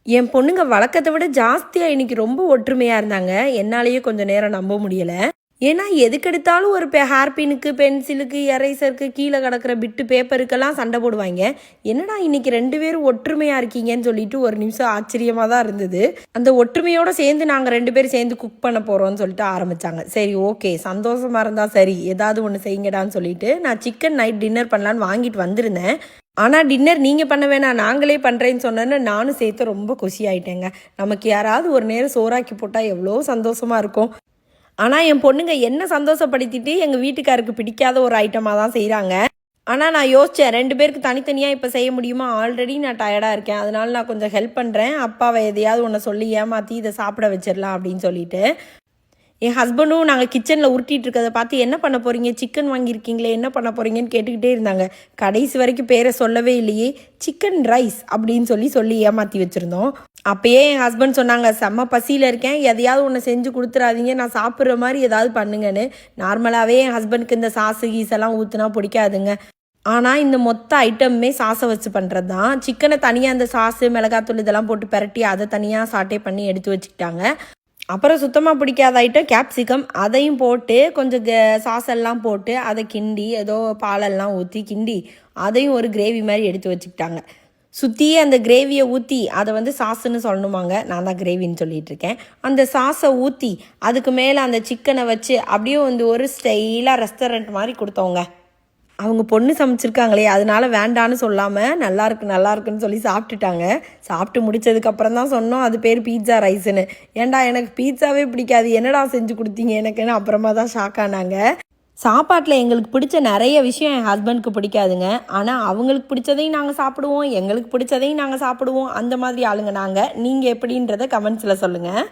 என் பொண்ணுங்க வழக்கத்த விட ஜாஸ்தியா இன்னைக்கு ரொம்ப ஒற்றுமையா இருந்தாங்க. என்னாலேயே கொஞ்சம் நேரம் நம்ப முடியல. ஏன்னா, எதுக்கெடுத்தாலும் ஒரு ஹேர் பின்னுக்கு, பென்சிலுக்கு, எரேசருக்கு கீழ கிடக்கிற பிட்டு பேப்பருக்கெல்லாம் சண்டை போடுவாய்ங்க. என்னடா இன்னைக்கு 2 பேரும் ஒற்றுமையா இருக்கீங்கன்னு சொல்லிட்டு ஒரு நிமிஷம் ஆச்சரியமா தான் இருந்தது. அந்த ஒற்றுமையோட சேர்ந்து நாங்க 2 பேரும் சேர்ந்து குக் பண்ண போறோம்னு சொல்லிட்டு ஆரம்பிச்சாங்க. சரி ஓகே, சந்தோஷமா இருந்தா சரி, ஏதாவது ஒண்ணு செய்யுங்கடான்னு சொல்லிட்டு நான் சிக்கன் நைட் டின்னர் பண்ணலான்னு வாங்கிட்டு வந்திருந்தேன். ஆனா டின்னர் நீங்க பண்ண வேணாம், நாங்களே பண்றேன்னு சொன்னோன்னே நானும் சேர்த்து ரொம்ப குஷியாயிட்டேங்க. நமக்கு யாராவது ஒரு நேரம் சோறாக்கி போட்டா எவ்வளோ சந்தோஷமா இருக்கும். ஆனா என் பொண்ணுங்க என்ன சந்தோஷப்படுத்திட்டு எங்க வீட்டுக்காருக்கு பிடிக்காத ஒரு ஐட்டமா தான் செய்றாங்க. ஆனா நான் யோசிச்சேன் 2 பேருக்கு தனித்தனியா இப்ப செய்ய முடியுமா? ஆல்ரெடி நான் டயர்டா இருக்கேன். அதனால நான் கொஞ்சம் ஹெல்ப் பண்றேன். அப்பாவ எதையாவது ஒண்ண சொல்லி ஏமாத்தி இத சாப்பிட வச்சிரலாம் அப்படின்னு சொல்லிட்டு. என் ஹஸ்பண்டும் நாங்கள் கிச்சனில் உருட்டிட்டு இருக்கிறத பார்த்து என்ன பண்ண போகிறீங்க, சிக்கன் வாங்கியிருக்கீங்களே என்ன பண்ண போகிறீங்கன்னு கேட்டுக்கிட்டே இருந்தாங்க. கடைசி வரைக்கும் பேரை சொல்லவே இல்லையே, சிக்கன் ரைஸ் அப்படின்னு சொல்லி ஏமாற்றி வச்சுருந்தோம். அப்பயே என் ஹஸ்பண்ட் சொன்னாங்க, செம்ம பசியில் இருக்கேன், எதையாவது ஒன்று செஞ்சு கொடுத்துறாதீங்க, நான் சாப்பிட்ற மாதிரி ஏதாவது பண்ணுங்கன்னு. நார்மலாகவே என் ஹஸ்பண்டுக்கு இந்த சாஸு கீஸெல்லாம் ஊற்றுனா பிடிக்காதுங்க. ஆனால் இந்த மொத்த ஐட்டமுமே சாஸை வச்சு பண்ணுறது தான். சிக்கனை தனியாக அந்த சாஸு மிளகாத்தூள் இதெல்லாம் போட்டு பெரட்டி அதை தனியாக சாட்டே பண்ணி எடுத்து வச்சுக்கிட்டாங்க. அப்புறம் சுத்தமாக பிடிக்காத ஐட்டம் கேப்சிகம், அதையும் போட்டு கொஞ்சம் சாஸ் எல்லாம் போட்டு அதை கிண்டி ஏதோ பாலெல்லாம் ஊற்றி கிண்டி அதையும் ஒரு கிரேவி மாதிரி எடுத்து வச்சுக்கிட்டாங்க. சுற்றியே அந்த கிரேவியை ஊற்றி அதை சாஸுன்னு சொல்லணுமாங்க, நான் தான் கிரேவின்னு சொல்லிட்டு இருக்கேன். அந்த சாஸை ஊற்றி அதுக்கு மேலே அந்த சிக்கனை வச்சு அப்படியே ஒரு ஸ்டைலாக ரெஸ்டாரண்ட் மாதிரி கொடுத்தவங்க. அவங்க பொண்ணு சமைச்சிருக்காங்களே அதனால வேண்டான்னு சொல்லாமல் நல்லா இருக்குன்னு சொல்லி சாப்பிட்டுட்டாங்க. சாப்பிட்டு முடிச்சதுக்கப்புறம் தான் சொன்னோம் அது பேர் பீட்சா ரைஸுன்னு. ஏன்டா எனக்கு பீட்சாவே பிடிக்காது, என்னடா செஞ்சு கொடுத்தீங்க எனக்குன்னு அப்புறமா தான் ஷாக் ஆனாங்க. சாப்பாட்டில் எங்களுக்கு பிடிச்ச நிறைய விஷயம் என் ஹஸ்பண்டுக்கு பிடிக்காதுங்க. ஆனால் அவங்களுக்கு பிடிச்சதையும் நாங்கள் சாப்பிடுவோம், எங்களுக்கு பிடிச்சதையும் நாங்கள் சாப்பிடுவோம். அந்த மாதிரி ஆளுங்க நாங்கள். நீங்கள் எப்படின்றத கமெண்ட்ஸில் சொல்லுங்கள்.